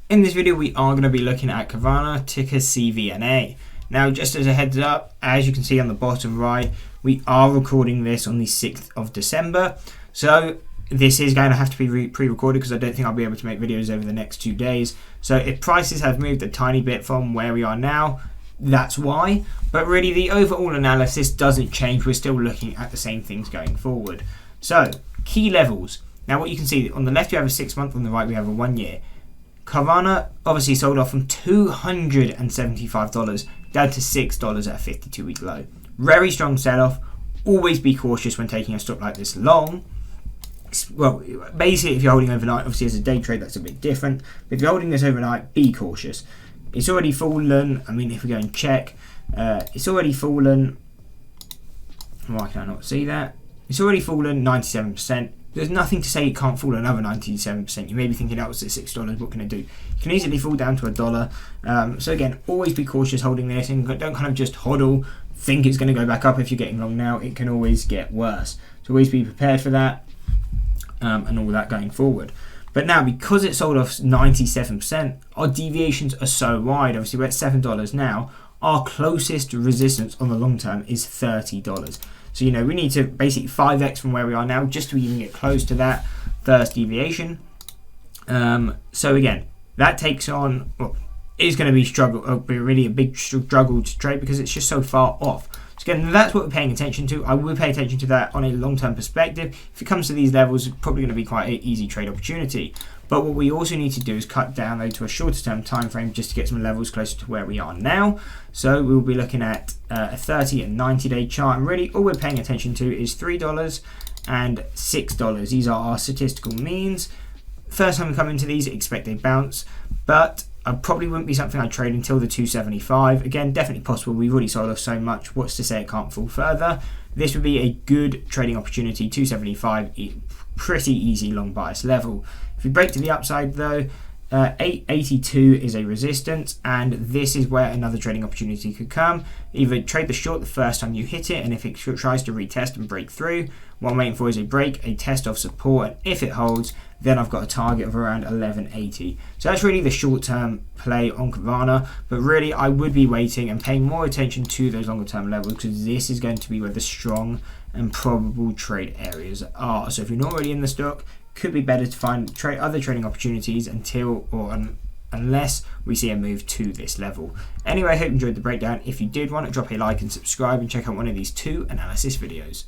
In this video, we are going to be looking at Carvana, ticker CVNA. Now, just as a heads up, as you can see on the bottom right, we are recording this on the 6th of December. So this is going to have to be pre-recorded because I don't think I'll be able to make videos over the next 2 days. So if prices have moved a tiny bit from where we are now, that's why. But really, the overall analysis doesn't change. We're still looking at the same things going forward. So, key levels. Now, what you can see, on the left, you have a 6 month, on the right, we have a 1 year. Carvana obviously sold off from $275 down to $6 at a 52-week low. Very strong sell-off. Always be cautious when taking a stock like this long. Well, basically, if you're holding overnight, obviously as a day trade, that's a bit different. But if you're holding this overnight, be cautious. It's already fallen. I mean, if we go and check, it's already fallen. Why can I not see that? It's already fallen 97%. There's nothing to say it can't fall another 97%. You may be thinking, that was at $6, what can it do? It can easily fall down to $1. So again, always be cautious holding this and don't kind of just hodl, think it's going to go back up if you're getting long now. It can always get worse. So always be prepared for that and all that going forward. But now, because it sold off 97%, our deviations are so wide. Obviously, we're at $7 now. Our closest resistance on the long term is $30. So, you know, we need to basically 5x from where we are now just to even get close to that first deviation. So again, that takes on, well, is going to be really a big struggle to trade because it's just so far off. So again, that's what we're paying attention to. I will pay attention to that on a long-term perspective. If it comes to these levels, it's probably going to be quite an easy trade opportunity. But what we also need to do is cut down though to a shorter term time frame just to get some levels closer to where we are now. So we'll be looking at a 30 and 90-day chart, and really all we're paying attention to is $3 and $6. These are our statistical means. First time we come into these, expect a bounce, but I probably wouldn't be something I'd trade until the 275. Again, definitely possible. We've already sold off so much. What's to say it can't fall further? This would be a good trading opportunity. 275, pretty easy long bias level. If we break to the upside though, 882 is a resistance, and this is where another trading opportunity could come. Either trade the short the first time you hit it, and if it tries to retest and break through, what I'm waiting for is a break, a test of support, and if it holds, then I've got a target of around 1180. So that's really the short-term play on Carvana, but really I would be waiting and paying more attention to those longer-term levels because this is going to be where the strong and probable trade areas are. So if you're not already in the stock, could be better to find other trading opportunities unless we see a move to this level. Anyway, I hope you enjoyed the breakdown. If you did want to, drop a like and subscribe and check out one of these 2 analysis videos.